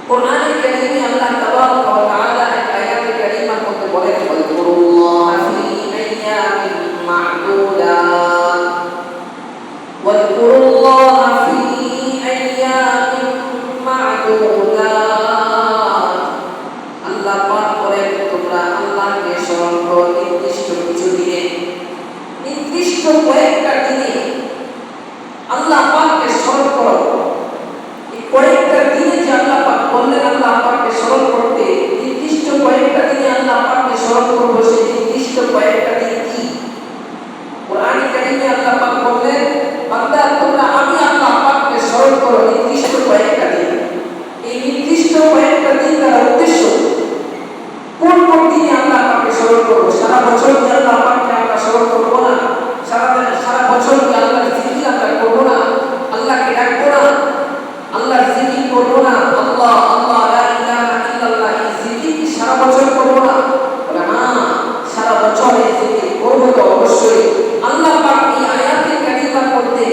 কোরআনে কারীমে আল্লাহ তাবারক ওয়া তাআলা এক আয়াতে কারীমার মধ্যে বলেন ওয়াজকুরুল্লাহ ফি আইয়ামিন মা'দুদাত ওয়াজকুরুল্লাহ ফি আইয়ামিন মা'দুদাত আল্লাহ পাক বলেন তোমরা আল্লাহকে স্মরণ করো নির্দিষ্ট কিছু দিনে, নির্দিষ্ট কয়েকটা দিনে আল্লাহ পাককে স্মরণ করো। এই কয়েকটা দিনে যে আল্লাহ পাক বললেন আল্লাহ পাককে স্মরণ করতে, নির্দিষ্ট কয়েকটা দিনে আল্লাহ পাককে স্মরণ করবো, সেই নির্দিষ্ট কয়েকটা দিন কি? কোরআনে কারীমে আল্লাহ পাক বললেন বান্দা তোমরা আমি আল্লাহ পাককে স্মরণ করো নির্দিষ্ট কয়েকটা দিন। এই নির্দিষ্ট কয়েকটা দিন দ্বারা উদ্দেশ্য কোন কোন দিনে আল্লাহ পাককে স্মরণ করবো? সারা বছর কি আল্লাহ পাককে আমরা স্মরণ করবো না? সারা বছর কি আল্লাহর জিকির আমরা করবো না? আল্লাহকে ডাকবো না? আল্লাহর জিকির করবো না? আল্লাহ আল্লাহ লা ইলাহা ইল্লাল্লাহ এই জিকির কি সারা বছর করবো না? বলে না, সারা বছর এই জিকির করবো তো অবশ্যই। আল্লাহ পাক এই আয়াতে কারিমার মধ্যে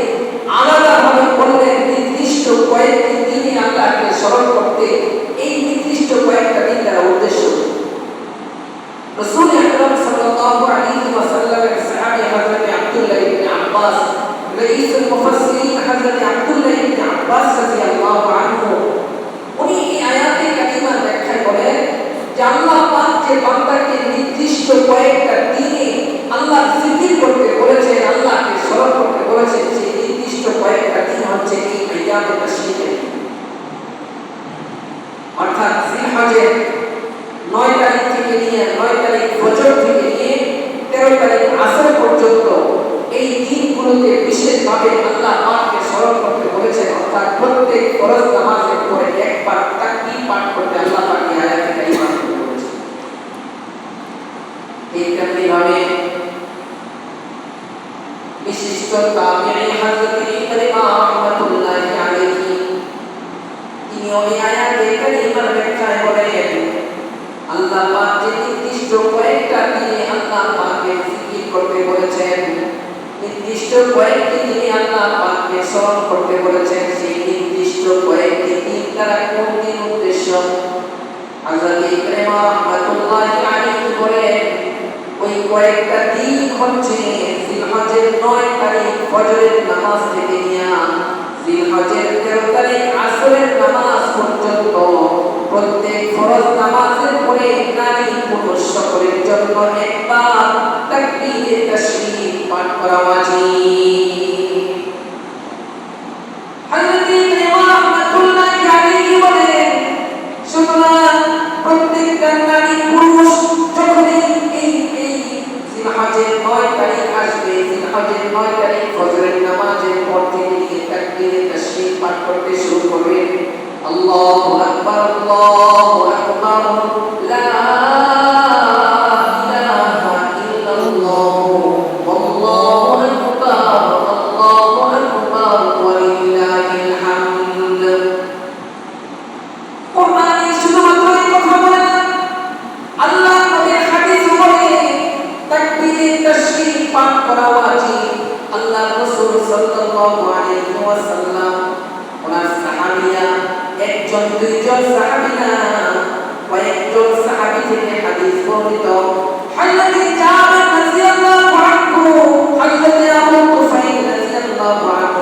আলাদাভাবে বললেন নির্দিষ্ট কয়েকটি দিনে আল্লাহকে স্মরণ করতে। এই নির্দিষ্ট কয়েকটা দিন দ্বারা উদ্দেশ্য রাসূল আকরাম সাল্লাল্লাহু আলাইহি ওয়াসাল্লামের সাহাবী হযরত আব্দুল্লাহ ইবনে আব্বাস, রাইসুল মুফাসসিরিন হযরত আব্দুল্লাহ ইবনে আব্বাস রাদিয়াল্লাহু আনহু, উনি এই আয়াতে কারিমার ব্যাখ্যা করেন যে আল্লাহ পাক যে বান্দাকে নির্দিষ্ট কয়েকটা দিনে আল্লাহর জিকির করতে বলেছেন, আল্লাহকে স্মরণ করতে বলেছেন, সেই নির্দিষ্ট কয়েকটা দিন হচ্ছে এই আয়াতে তাশরীকের, অর্থাৎ জিলহজের 9 তারিখ থেকে নিয়ে 9 তারিখ ফজর থেকে নিয়ে 13 তারিখ আসর পর্যন্ত এই দিনগুলোতে বিশেষভাবে আল্লাহ পাককে স্মরণ করতে বলেছেন। অর্থাৎ প্রত্যেক ফরজ নামাজের পরে একবার তাকবীর পাঠ করতে আল্লাহ পাক এই আয়াতে কারিমা বলেছেন। এই তেমনিভাবে বিশিষ্ট তাবিঈ হযরত ইকরিমা রাহমাতুল্লাহি আলাইহি তিনি ওই আয়াতে কারিমার ব্যাখ্যায় বলেন আল্লাহ পাক যে নির্দিষ্ট কয়েকটা দিনে আল্লাহ পাককে জিকির করতে বলেছেন, নির্দিষ্ট কয়েকটি দিনে আল্লাহ পাককে স্মরণ করতে বলেছেন, সেই নির্দিষ্ট কয়েকটি দিন দ্বারা কোন দিন উদ্দেশ্য? হযরত ইকরিমা রাহমাতুল্লাহি আলাইহি বলেন ওই কয়েকটা দিন হচ্ছে জিলহজের 9 তারিখ ফজরের নামাজ থেকে নিয়ে জিলহজের 13 তারিখ আসরের নামাজ পর্যন্ত প্রত্যেক ফরজ নামাজের পরে নারী পুরুষ সকলের জন্য একবার তাকবীরে তাশরীক পাঠ করা ওয়াজিব। হযরত ইকরিমা রাহমাতুল্লাহি আলাইহি বলেন সুতরাং প্রত্যেকটা নারী পুরুষ যখন এই জিলহজের 9 তারিখ আসবে, জিলহজের 9 তারিখ ফজরের নামাজের পর থেকে তাকবীরে তাশরীক পাঠ করতে শুরু করবে। আল্লাহু আকবার আল্লাহু আকবার লা ইলাহা ইল্লাল্লাহ আল্লাহু আকবার ওয়া লিল্লাহিল হামদ। কোরআনে শুধুমাত্র এই কথা বলে না, আল্লাহ নবীর হাদিস বলে তাকবীরে তাশরীক পাঠ করা ওয়াজিব। আল্লাহ রাসূল সাল্লাল্লাহু আলাইহি ওয়াসাল্লাম ওনার সাহাবীরা একজন দুইজন সাহাবী না, কয়েকজন সাহাবী থেকে হাদিস বর্ণিত। হযরত জাবের রাদিয়াল্লাহু আনহু, হযরত আবু তুফাইল রাদিয়াল্লাহু আনহু,